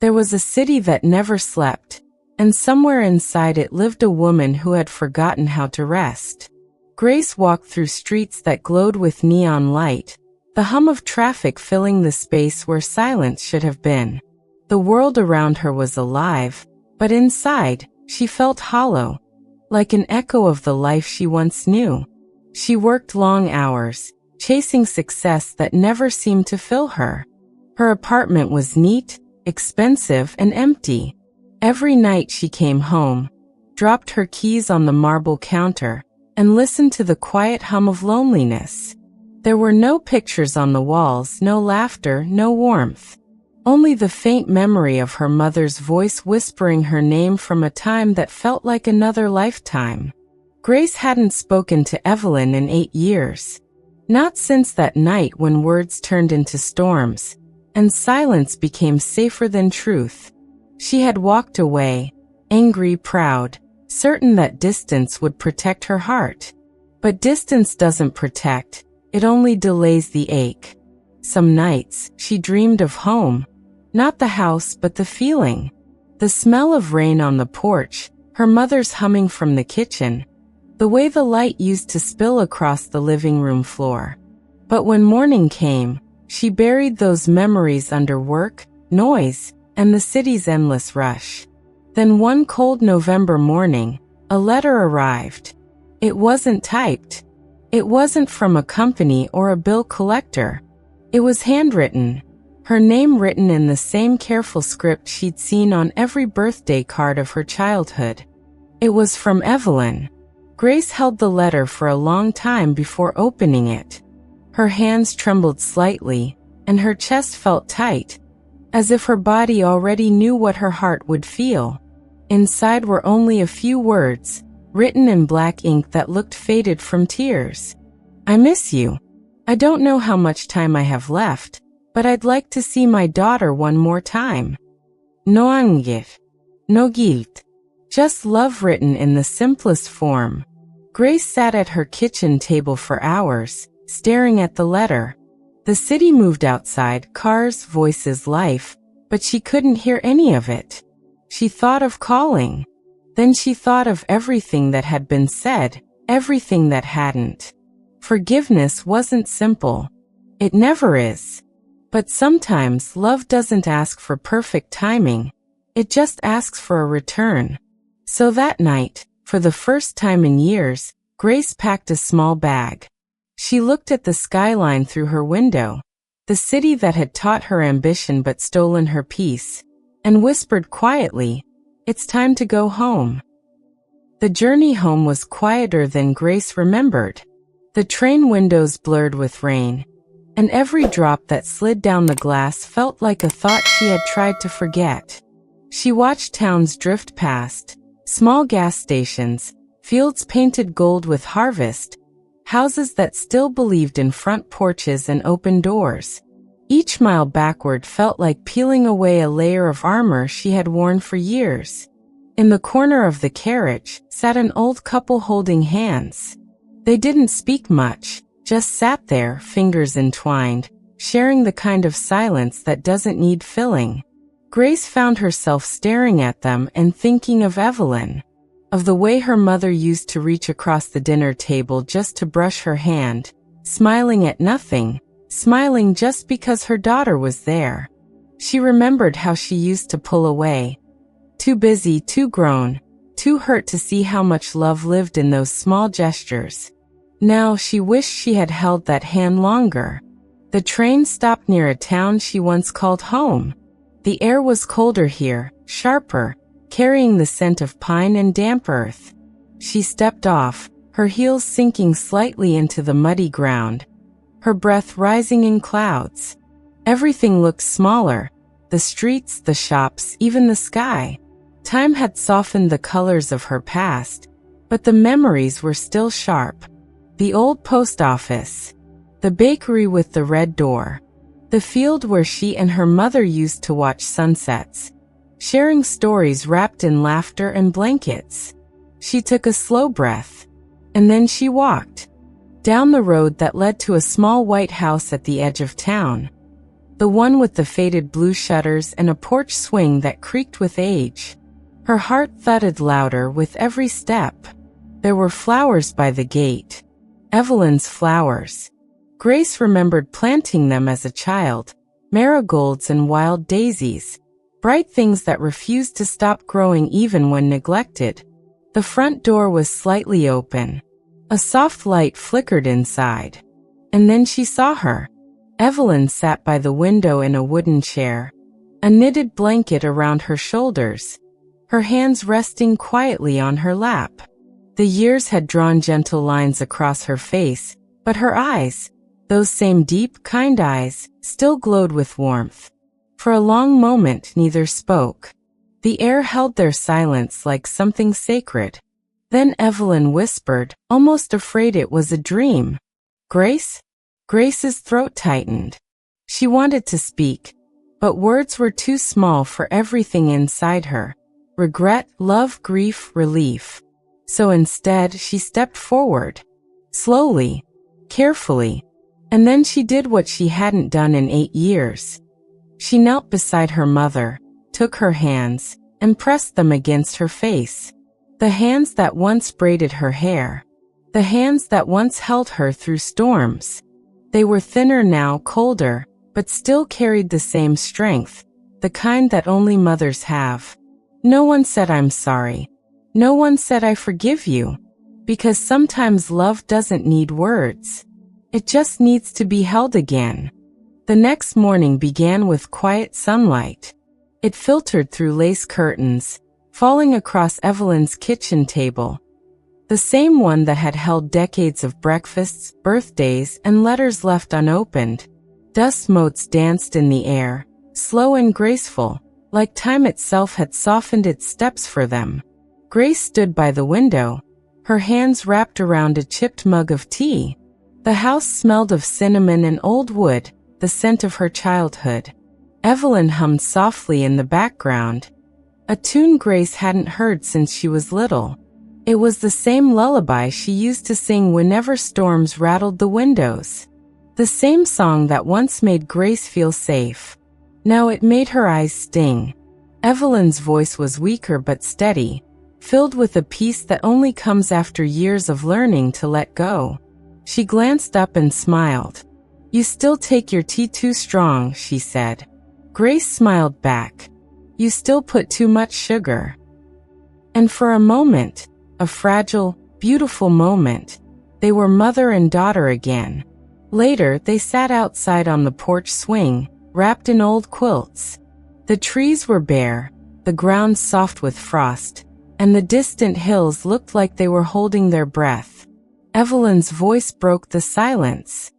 There was a city that never slept, and somewhere inside it lived a woman who had forgotten how to rest. Grace walked through streets that glowed with neon light, the hum of traffic filling the space where silence should have been. The world around her was alive, but inside, she felt hollow, like an echo of the life she once knew. She worked long hours, chasing success that never seemed to fill her. Her apartment was neat, expensive, and empty. Every night she came home, dropped her keys on the marble counter, and listened to the quiet hum of loneliness. There were no pictures on the walls, no laughter, no warmth. Only the faint memory of her mother's voice whispering her name from a time that felt like another lifetime. Grace hadn't spoken to Evelyn in 8 years. Not since that night when words turned into storms, and silence became safer than truth. She had walked away, angry, proud, certain that distance would protect her heart. But distance doesn't protect, it only delays the ache. Some nights, she dreamed of home. Not the house, but the feeling. The smell of rain on the porch, her mother's humming from the kitchen, the way the light used to spill across the living room floor. But when morning came, she buried those memories under work, noise, and the city's endless rush. Then one cold November morning, a letter arrived. It wasn't typed. It wasn't from a company or a bill collector. It was handwritten. Her name written in the same careful script she'd seen on every birthday card of her childhood. It was from Evelyn. Grace held the letter for a long time before opening it. Her hands trembled slightly, and her chest felt tight, as if her body already knew what her heart would feel. Inside were only a few words, written in black ink that looked faded from tears. I miss you. I don't know how much time I have left, but I'd like to see my daughter one more time. No anger, no guilt. Just love written in the simplest form. Grace sat at her kitchen table for hours, staring at the letter. The city moved outside, cars, voices, life, but she couldn't hear any of it. She thought of calling. Then she thought of everything that had been said, everything that hadn't. Forgiveness wasn't simple. It never is. But sometimes love doesn't ask for perfect timing. It just asks for a return. So that night, for the first time in years, Grace packed a small bag. She looked at the skyline through her window, the city that had taught her ambition but stolen her peace, and whispered quietly, "It's time to go home." The journey home was quieter than Grace remembered. The train windows blurred with rain, and every drop that slid down the glass felt like a thought she had tried to forget. She watched towns drift past, small gas stations, fields painted gold with harvest, houses that still believed in front porches and open doors. Each mile backward felt like peeling away a layer of armor she had worn for years. In the corner of the carriage sat an old couple holding hands. They didn't speak much, just sat there, fingers entwined, sharing the kind of silence that doesn't need filling. Grace found herself staring at them and thinking of Evelyn, of the way her mother used to reach across the dinner table just to brush her hand, smiling at nothing, smiling just because her daughter was there. She remembered how she used to pull away, too busy, too grown, too hurt to see how much love lived in those small gestures. Now she wished she had held that hand longer. The train stopped near a town she once called home. The air was colder here, sharper, carrying the scent of pine and damp earth. She stepped off, her heels sinking slightly into the muddy ground, her breath rising in clouds. Everything looked smaller, the streets, the shops, even the sky. Time had softened the colors of her past, but the memories were still sharp. The old post office, the bakery with the red door, the field where she and her mother used to watch sunsets, sharing stories wrapped in laughter and blankets. She took a slow breath, and then she walked down the road that led to a small white house at the edge of town. the one with the faded blue shutters and a porch swing that creaked with age. Her heart thudded louder with every step. There were flowers by the gate. Evelyn's flowers. Grace remembered planting them as a child, marigolds and wild daisies, bright things that refused to stop growing even when neglected. The front door was slightly open. A soft light flickered inside. And then she saw her. Evelyn sat by the window in a wooden chair, a knitted blanket around her shoulders, her hands resting quietly on her lap. The years had drawn gentle lines across her face, but her eyes, those same deep, kind eyes, still glowed with warmth. For a long moment neither spoke. The air held their silence like something sacred. Then Evelyn whispered, almost afraid it was a dream. "Grace?" Grace's throat tightened. She wanted to speak, but words were too small for everything inside her. Regret, love, grief, relief. So instead, she stepped forward. Slowly, carefully. And then she did what she hadn't done in 8 years. She knelt beside her mother, took her hands, and pressed them against her face. The hands that once braided her hair. The hands that once held her through storms. They were thinner now, colder, but still carried the same strength, the kind that only mothers have. No one said I'm sorry. No one said I forgive you. Because sometimes love doesn't need words. It just needs to be held again. The next morning began with quiet sunlight. It filtered through lace curtains, falling across Evelyn's kitchen table. The same one that had held decades of breakfasts, birthdays, and letters left unopened. Dust motes danced in the air, slow and graceful, like time itself had softened its steps for them. Grace stood by the window, her hands wrapped around a chipped mug of tea. The house smelled of cinnamon and old wood, the scent of her childhood. Evelyn hummed softly in the background, a tune Grace hadn't heard since she was little. It was the same lullaby she used to sing whenever storms rattled the windows. The same song that once made Grace feel safe. Now it made her eyes sting. Evelyn's voice was weaker but steady, filled with a peace that only comes after years of learning to let go. She glanced up and smiled. "You still take your tea too strong," she said. Grace smiled back. "You still put too much sugar." And for a moment, a fragile, beautiful moment, they were mother and daughter again. Later, they sat outside on the porch swing, wrapped in old quilts. The trees were bare, the ground soft with frost, and the distant hills looked like they were holding their breath. Evelyn's voice broke the silence.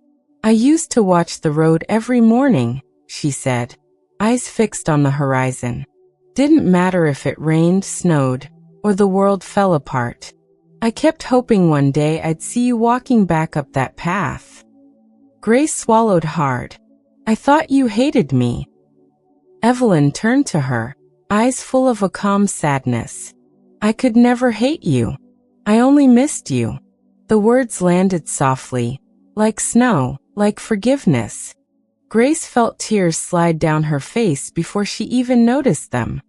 "I used to watch the road every morning," she said, eyes fixed on the horizon. "Didn't matter if it rained, snowed, or the world fell apart. I kept hoping one day I'd see you walking back up that path." Grace swallowed hard. "I thought you hated me." Evelyn turned to her, eyes full of a calm sadness. "I could never hate you. I only missed you." The words landed softly, like snow, like forgiveness. Grace felt tears slide down her face before she even noticed them.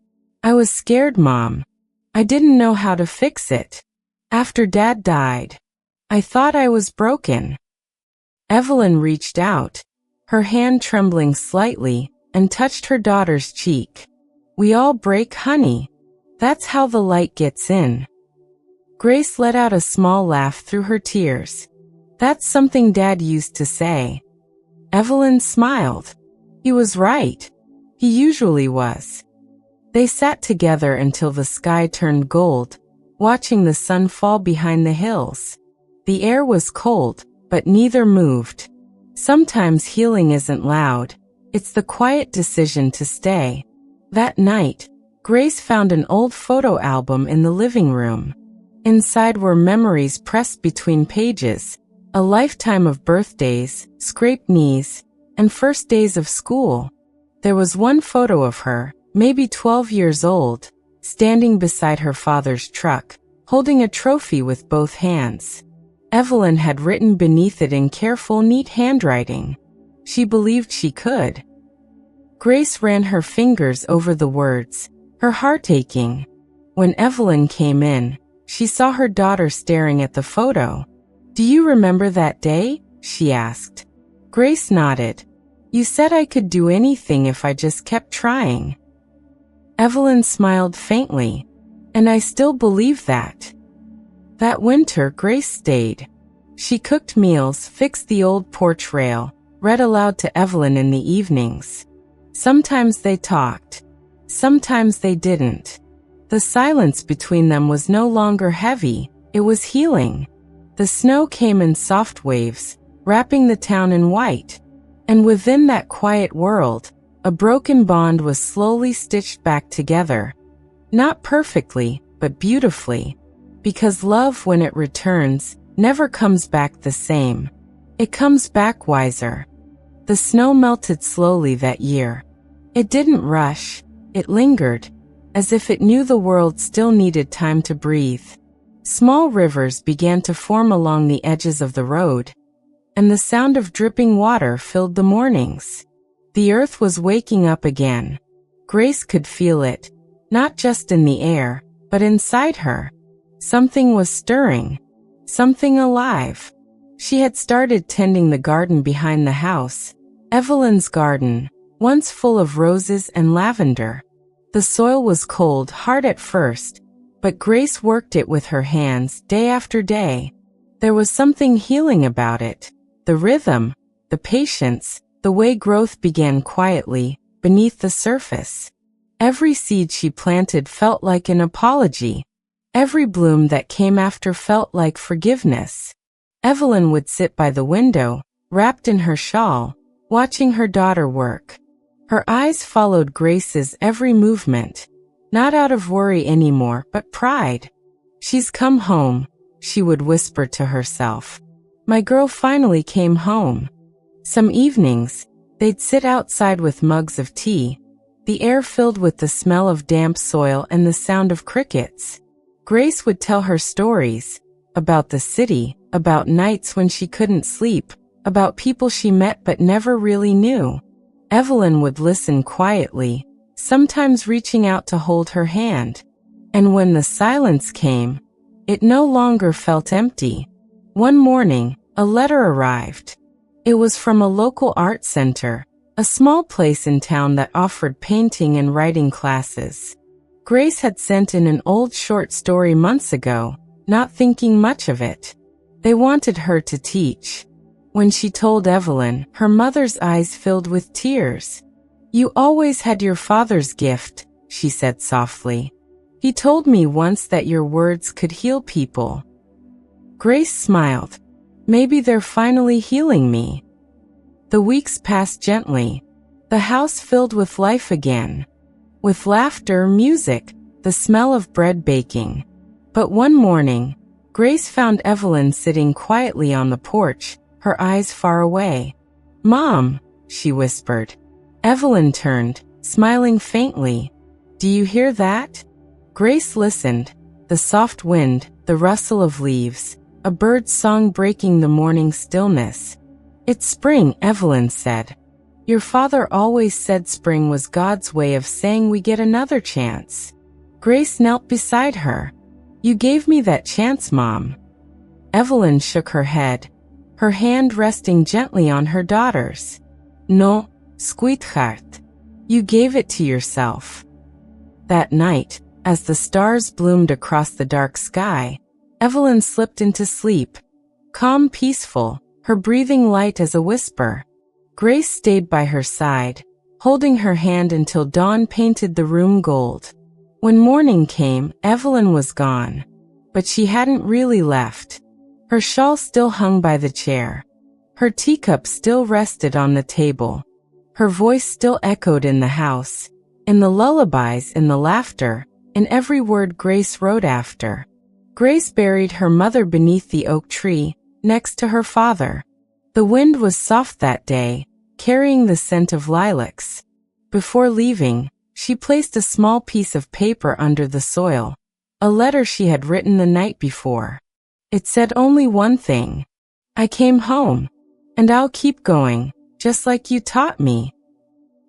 "I was scared, Mom. I didn't know how to fix it. After Dad died, I thought I was broken." Evelyn reached out, her hand trembling slightly, and touched her daughter's cheek. "We all break, honey. That's how the light gets in." Grace let out a small laugh through her tears. "That's something Dad used to say." Evelyn smiled. He was right. He usually was. They sat together until the sky turned gold, watching the sun fall behind the hills. The air was cold, but neither moved. Sometimes healing isn't loud. It's the quiet decision to stay. That night, Grace found an old photo album in the living room. Inside were memories pressed between pages, a lifetime of birthdays, scraped knees, and first days of school. There was one photo of her, maybe 12 years old, standing beside her father's truck, holding a trophy with both hands. Evelyn had written beneath it in careful, neat handwriting. She believed she could. Grace ran her fingers over the words, her heart aching. When Evelyn came in, she saw her daughter staring at the photo. "Do you remember that day?" she asked. Grace nodded. "You said I could do anything if I just kept trying." Evelyn smiled faintly. "And I still believe that." That winter, Grace stayed. She cooked meals, fixed the old porch rail, read aloud to Evelyn in the evenings. Sometimes they talked. Sometimes they didn't. The silence between them was no longer heavy, it was healing. The snow came in soft waves, wrapping the town in white. And within that quiet world, a broken bond was slowly stitched back together. Not perfectly, but beautifully. Because love, when it returns, never comes back the same. It comes back wiser. The snow melted slowly that year. It didn't rush, it lingered, as if it knew the world still needed time to breathe. Small rivers began to form along the edges of the road, and the sound of dripping water filled the mornings. The earth was waking up again. Grace could feel it, not just in the air, but inside her. Something was stirring, something alive. She had started tending the garden behind the house, Evelyn's garden, once full of roses and lavender. The soil was cold, hard at first, but Grace worked it with her hands day after day. There was something healing about it. The rhythm, the patience, the way growth began quietly, beneath the surface. Every seed she planted felt like an apology. Every bloom that came after felt like forgiveness. Evelyn would sit by the window, wrapped in her shawl, watching her daughter work. Her eyes followed Grace's every movement, not out of worry anymore, but pride. "She's come home," she would whisper to herself. "My girl finally came home." Some evenings, they'd sit outside with mugs of tea, the air filled with the smell of damp soil and the sound of crickets. Grace would tell her stories, about the city, about nights when she couldn't sleep, about people she met but never really knew. Evelyn would listen quietly, sometimes reaching out to hold her hand. And when the silence came, it no longer felt empty. One morning, a letter arrived. It was from a local art center, a small place in town that offered painting and writing classes. Grace had sent in an old short story months ago, not thinking much of it. They wanted her to teach. When she told Evelyn, her mother's eyes filled with tears. "You always had your father's gift," she said softly. "He told me once that your words could heal people." Grace smiled. "Maybe they're finally healing me." The weeks passed gently. The house filled with life again. With laughter, music, the smell of bread baking. But one morning, Grace found Evelyn sitting quietly on the porch, her eyes far away. "Mom," she whispered. Evelyn turned, smiling faintly. "Do you hear that?" Grace listened. The soft wind, the rustle of leaves, a bird's song breaking the morning stillness. "It's spring," Evelyn said. "Your father always said spring was God's way of saying we get another chance." Grace knelt beside her. "You gave me that chance, Mom." Evelyn shook her head, her hand resting gently on her daughter's. "No, sweetheart. You gave it to yourself." That night, as the stars bloomed across the dark sky, Evelyn slipped into sleep. Calm, peaceful, her breathing light as a whisper. Grace stayed by her side, holding her hand until dawn painted the room gold. When morning came, Evelyn was gone. But she hadn't really left. Her shawl still hung by the chair. Her teacup still rested on the table. Her voice still echoed in the house, in the lullabies, in the laughter, in every word Grace wrote after. Grace buried her mother beneath the oak tree, next to her father. The wind was soft that day, carrying the scent of lilacs. Before leaving, she placed a small piece of paper under the soil, a letter she had written the night before. It said only one thing: "I came home, and I'll keep going, just like you taught me."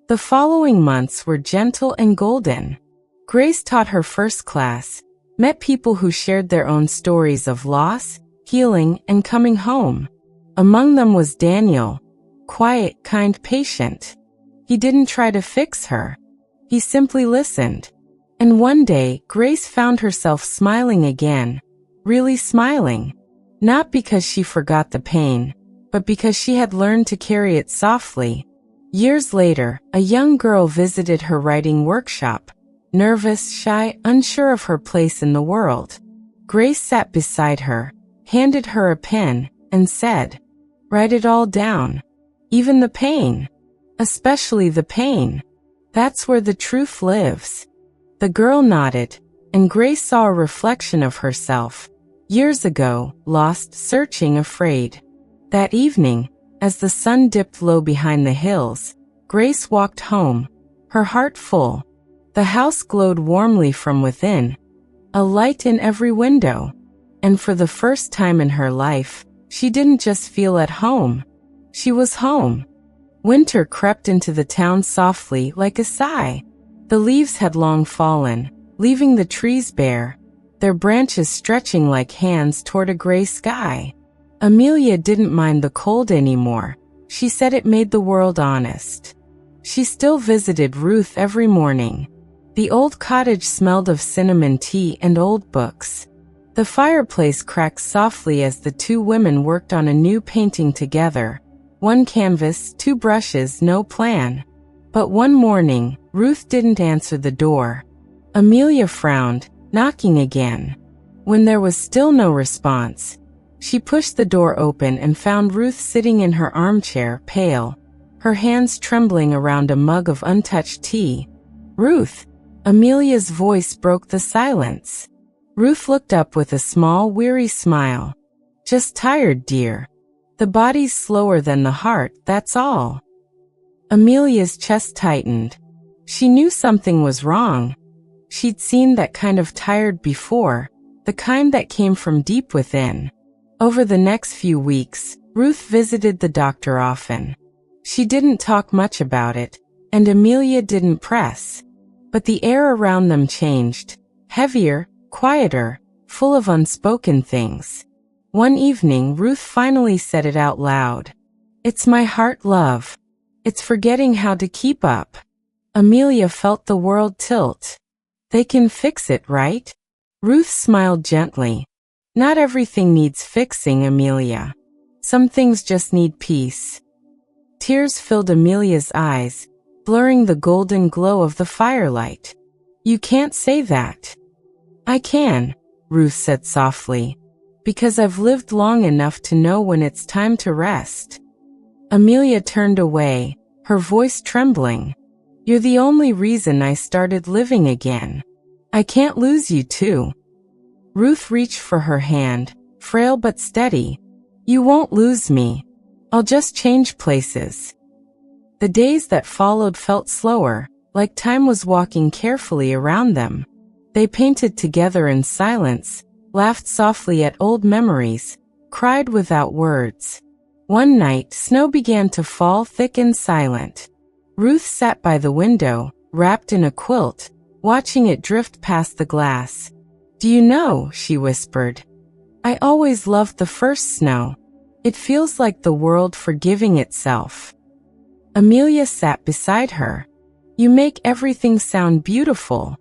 The following months were gentle and golden. Grace taught her first class, met people who shared their own stories of loss, healing, and coming home. Among them was Daniel, quiet, kind, patient. He didn't try to fix her. He simply listened. And one day, Grace found herself smiling again, really smiling. Not because she forgot the pain, but because she had learned to carry it softly. Years later, a young girl visited her writing workshop, nervous, shy, unsure of her place in the world. Grace sat beside her, handed her a pen, and said, "Write it all down. Even the pain. Especially the pain. That's where the truth lives." The girl nodded, and Grace saw a reflection of herself. Years ago, lost, searching, afraid. That evening, as the sun dipped low behind the hills, Grace walked home, her heart full. The house glowed warmly from within, a light in every window. And for the first time in her life, she didn't just feel at home. She was home. Winter crept into the town softly like a sigh. The leaves had long fallen, leaving the trees bare, their branches stretching like hands toward a gray sky. Amelia didn't mind the cold anymore. She said it made the world honest. She still visited Ruth every morning. The old cottage smelled of cinnamon tea and old books. The fireplace cracked softly as the two women worked on a new painting together. One canvas, two brushes, no plan. But one morning, Ruth didn't answer the door. Amelia frowned, knocking again. When there was still no response, she pushed the door open and found Ruth sitting in her armchair, pale, her hands trembling around a mug of untouched tea. "Ruth!" Amelia's voice broke the silence. Ruth looked up with a small, weary smile. "Just tired, dear. The body's slower than the heart, that's all." Amelia's chest tightened. She knew something was wrong. She'd seen that kind of tired before, the kind that came from deep within. Over the next few weeks, Ruth visited the doctor often. She didn't talk much about it, and Amelia didn't press. But the air around them changed, heavier, quieter, full of unspoken things. One evening, Ruth finally said it out loud. "It's my heart, love. It's forgetting how to keep up." Amelia felt the world tilt. "They can fix it, right?" Ruth smiled gently. "Not everything needs fixing, Amelia. Some things just need peace." Tears filled Amelia's eyes, blurring the golden glow of the firelight. "You can't say that." "I can," Ruth said softly, "because I've lived long enough to know when it's time to rest." Amelia turned away, her voice trembling. "You're the only reason I started living again. I can't lose you too." Ruth reached for her hand, frail but steady. "You won't lose me. I'll just change places." The days that followed felt slower, like time was walking carefully around them. They painted together in silence, laughed softly at old memories, cried without words. One night, snow began to fall thick and silent. Ruth sat by the window, wrapped in a quilt, watching it drift past the glass. "Do you know," she whispered, "I always loved the first snow. It feels like the world forgiving itself." Amelia sat beside her. "You make everything sound beautiful."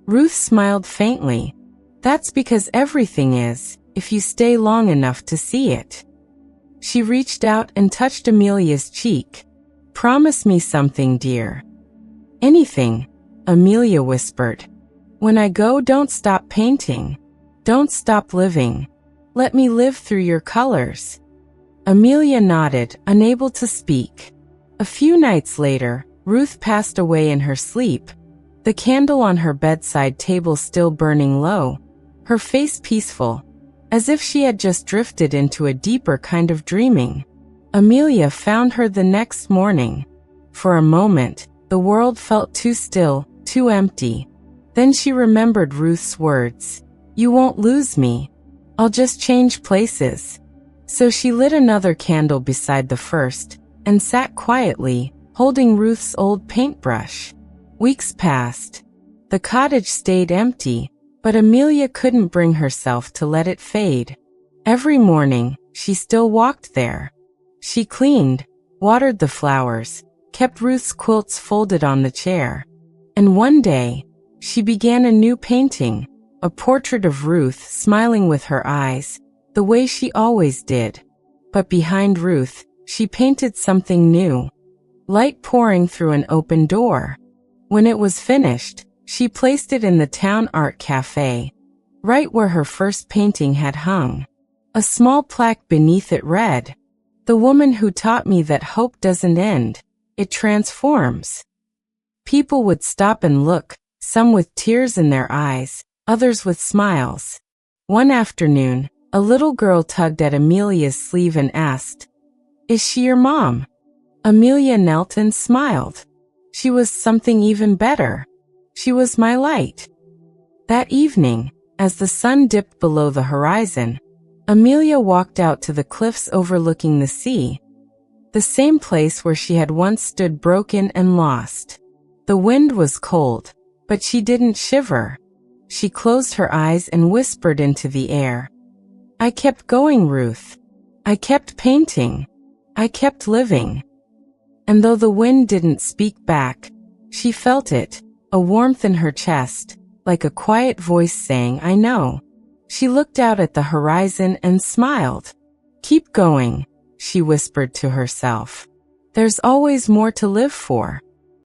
Ruth smiled faintly. "That's because everything is, if you stay long enough to see it." She reached out and touched Amelia's cheek. "Promise me something, dear." "Anything," Amelia whispered. "When I go, don't stop painting. Don't stop living. Let me live through your colors." Amelia nodded, unable to speak. A few nights later, Ruth passed away in her sleep, the candle on her bedside table still burning low, her face peaceful, as if she had just drifted into a deeper kind of dreaming. Amelia found her the next morning. For a moment, the world felt too still, too empty. Then she remembered Ruth's words. "You won't lose me. I'll just change places." So she lit another candle beside the first, and sat quietly, holding Ruth's old paintbrush. Weeks passed. The cottage stayed empty, but Amelia couldn't bring herself to let it fade. Every morning, she still walked there. She cleaned, watered the flowers, kept Ruth's quilts folded on the chair. And one day, she began a new painting, a portrait of Ruth smiling with her eyes, the way she always did. But behind Ruth, she painted something new. Light pouring through an open door. When it was finished, she placed it in the town art cafe, right where her first painting had hung. A small plaque beneath it read, "The woman who taught me that hope doesn't end, it transforms." People would stop and look, some with tears in their eyes, others with smiles. One afternoon, a little girl tugged at Amelia's sleeve and asked, "Is she your mom?" Amelia knelt and smiled. She was something even better. She was my light. That evening, as the sun dipped below the horizon, Amelia walked out to the cliffs overlooking the sea, the same place where she had once stood broken and lost. The wind was cold, but she didn't shiver. She closed her eyes and whispered into the air, "I kept going, Ruth. I kept painting. I kept living." And though the wind didn't speak back, she felt it, a warmth in her chest, like a quiet voice saying, "I know." She looked out at the horizon and smiled. "Keep going," she whispered to herself. "There's always more to live for."